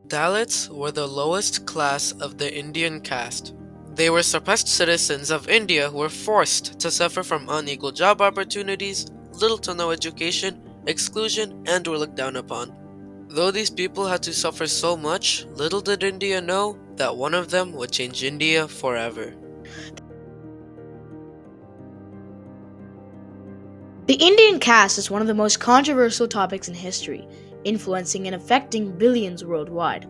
Dalits were the lowest class of the Indian caste. They were suppressed citizens of India who were forced to suffer from unequal job opportunities, little to no education, exclusion, and were looked down upon. Though these people had to suffer so much, little did India know that one of them would change India forever. The Indian caste is one of the most controversial topics in history, influencing and affecting billions worldwide.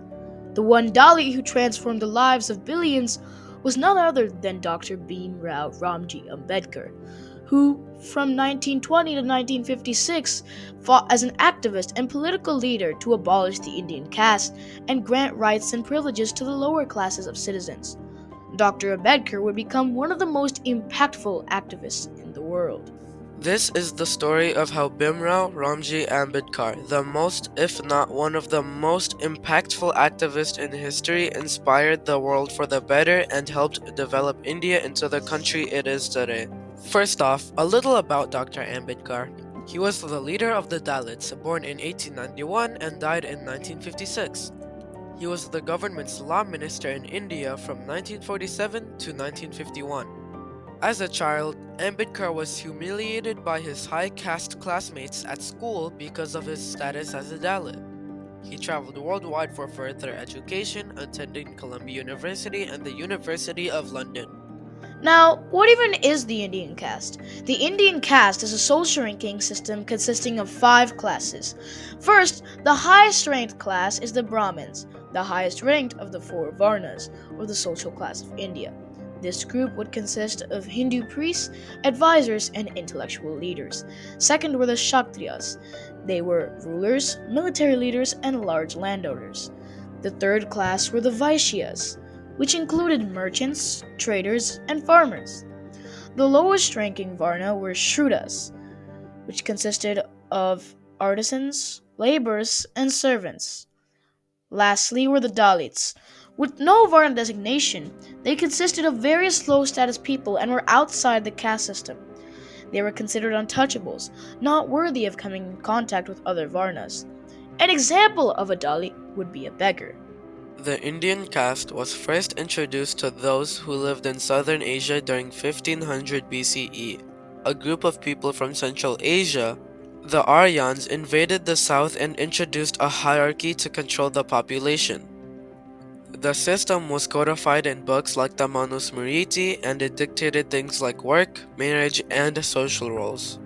The one Dalit who transformed the lives of billions was none other than Dr. Bhim Rao Ramji Ambedkar, who, from 1920 to 1956, fought as an activist and political leader to abolish the Indian caste and grant rights and privileges to the lower classes of citizens. Dr. Ambedkar would become one of the most impactful activists in the world. This is the story of how Bhimrao Ramji Ambedkar, the most, if not one of the most impactful activists in history, inspired the world for the better and helped develop India into the country it is today. First off, a little about Dr. Ambedkar. He was the leader of the Dalits, born in 1891 and died in 1956. He was the government's law minister in India from 1947 to 1951. As a child, Ambedkar was humiliated by his high caste classmates at school because of his status as a Dalit. He traveled worldwide for further education, attending Columbia University and the University of London. Now, what even is the Indian caste? The Indian caste is a social ranking system consisting of five classes. First, the highest ranked class is the Brahmins, the highest ranked of the four Varnas, or the social class of India. This group would consist of Hindu priests, advisors, and intellectual leaders. Second were the Kshatriyas. They were rulers, military leaders, and large landowners. The third class were the Vaishyas, which included merchants, traders, and farmers. The lowest ranking Varna were Shrudas, which consisted of artisans, laborers, and servants. Lastly were the Dalits. With no Varna designation, they consisted of various low status people and were outside the caste system. They were considered untouchables, not worthy of coming in contact with other Varnas. An example of a Dalit would be a beggar. The Indian caste was first introduced to those who lived in southern Asia during 1500 BCE. A group of people from Central Asia, the Aryans, invaded the south and introduced a hierarchy to control the population. The system was codified in books like the Manusmriti, and it dictated things like work, marriage, and social roles.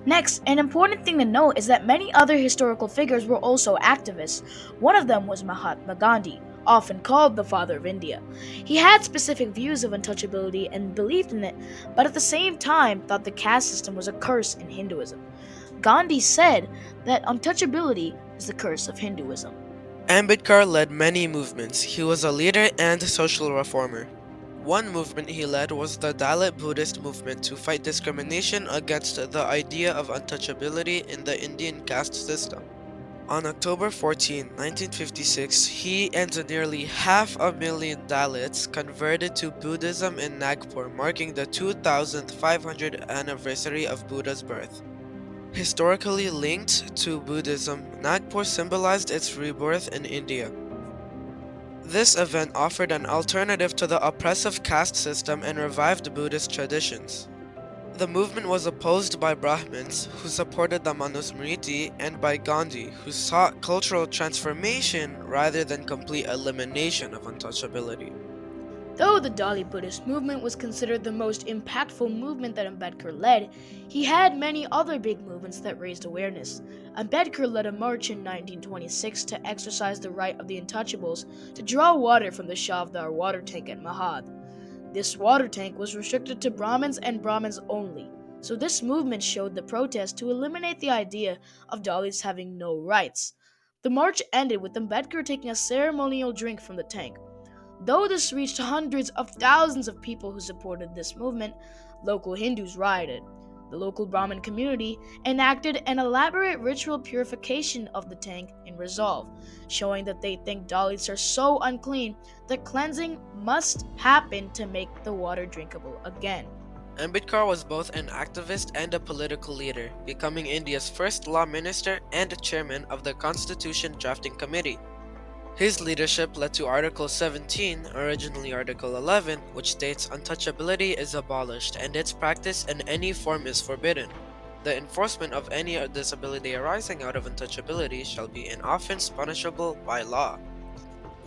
Next, an important thing to note is that many other historical figures were also activists. One of them was Mahatma Gandhi, often called the father of India. He had specific views of untouchability and believed in it, but at the same time thought the caste system was a curse in Hinduism. Gandhi said that untouchability is the curse of Hinduism. Ambedkar led many movements. He was a leader and social reformer. One movement he led was the Dalit Buddhist movement to fight discrimination against the idea of untouchability in the Indian caste system. On October 14, 1956, he and nearly 500,000 Dalits converted to Buddhism in Nagpur, marking the 2500th anniversary of Buddha's birth. Historically linked to Buddhism, Nagpur symbolized its rebirth in India. This event offered an alternative to the oppressive caste system and revived Buddhist traditions. The movement was opposed by Brahmins, who supported the Manusmriti, and by Gandhi, who sought cultural transformation rather than complete elimination of untouchability. Though the Dalit Buddhist movement was considered the most impactful movement that Ambedkar led, he had many other big movements that raised awareness. Ambedkar led a march in 1926 to exercise the right of the untouchables to draw water from the Shavdar water tank at Mahad. This water tank was restricted to Brahmins and Brahmins only, so this movement showed the protest to eliminate the idea of Dalits having no rights. The march ended with Ambedkar taking a ceremonial drink from the tank. Though this reached hundreds of thousands of people who supported this movement, local Hindus rioted. The local Brahmin community enacted an elaborate ritual purification of the tank in resolve, showing that they think Dalits are so unclean that cleansing must happen to make the water drinkable again. Ambedkar was both an activist and a political leader, becoming India's first law minister and chairman of the Constitution Drafting Committee. His leadership led to Article 17, originally Article 11, which states untouchability is abolished and its practice in any form is forbidden. The enforcement of any disability arising out of untouchability shall be an offense punishable by law.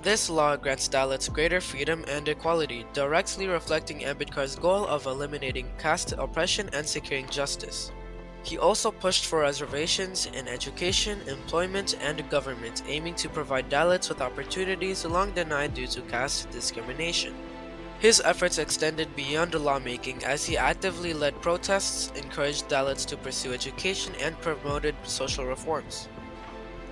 This law grants Dalits greater freedom and equality, directly reflecting Ambedkar's goal of eliminating caste oppression and securing justice. He also pushed for reservations in education, employment, and government, aiming to provide Dalits with opportunities long denied due to caste discrimination. His efforts extended beyond lawmaking as he actively led protests, encouraged Dalits to pursue education, and promoted social reforms.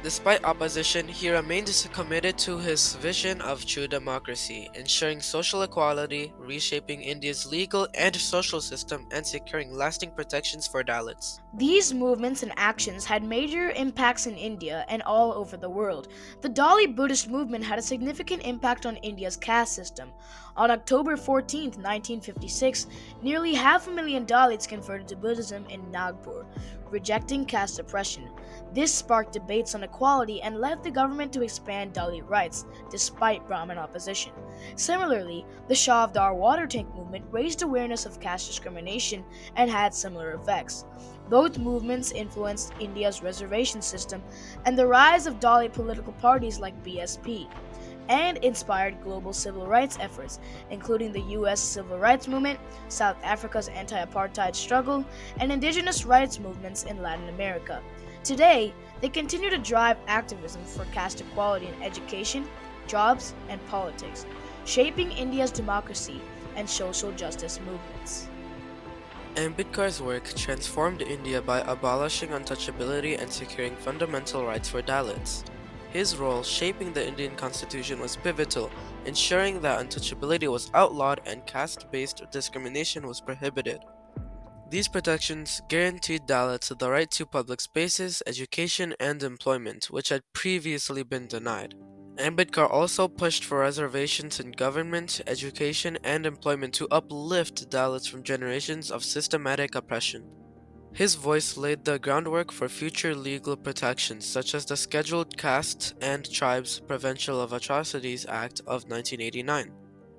Despite opposition, he remained committed to his vision of true democracy, ensuring social equality, reshaping India's legal and social system, and securing lasting protections for Dalits. These movements and actions had major impacts in India and all over the world. The Dalit Buddhist movement had a significant impact on India's caste system. On October 14, 1956, nearly 500,000 Dalits converted to Buddhism in Nagpur, rejecting caste oppression. This sparked debates on equality and led the government to expand Dalit rights, despite Brahmin opposition. Similarly, the Shavdar water tank movement raised awareness of caste discrimination and had similar effects. Both movements influenced India's reservation system and the rise of Dalit political parties like BSP, and inspired global civil rights efforts, including the US Civil Rights Movement, South Africa's anti apartheid struggle, and indigenous rights movements in Latin America. Today, they continue to drive activism for caste equality in education, jobs, and politics, shaping India's democracy and social justice movements. Ambedkar's work transformed India by abolishing untouchability and securing fundamental rights for Dalits. His role shaping the Indian constitution was pivotal, ensuring that untouchability was outlawed and caste-based discrimination was prohibited. These protections guaranteed Dalits the right to public spaces, education, and employment, which had previously been denied. Ambedkar also pushed for reservations in government, education, and employment to uplift Dalits from generations of systematic oppression. His voice laid the groundwork for future legal protections, such as the Scheduled Castes and Tribes Prevention of Atrocities Act of 1989.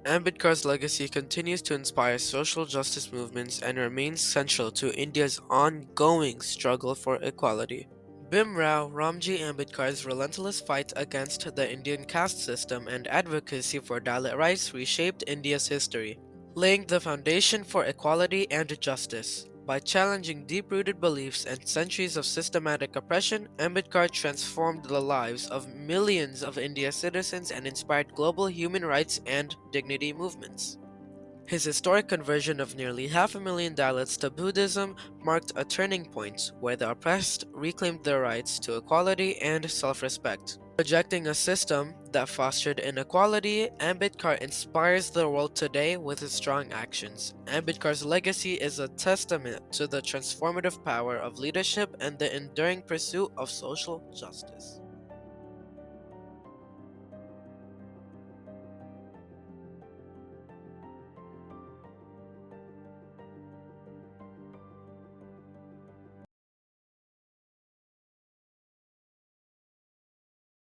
Ambedkar's legacy continues to inspire social justice movements and remains central to India's ongoing struggle for equality. Bhimrao Ramji Ambedkar's relentless fight against the Indian caste system and advocacy for Dalit rights reshaped India's history, laying the foundation for equality and justice. By challenging deep-rooted beliefs and centuries of systematic oppression, Ambedkar transformed the lives of millions of India's citizens and inspired global human rights and dignity movements. His historic conversion of nearly 500,000 Dalits to Buddhism marked a turning point where the oppressed reclaimed their rights to equality and self-respect. Rejecting a system that fostered inequality, Ambedkar inspires the world today with his strong actions. Ambedkar's legacy is a testament to the transformative power of leadership and the enduring pursuit of social justice.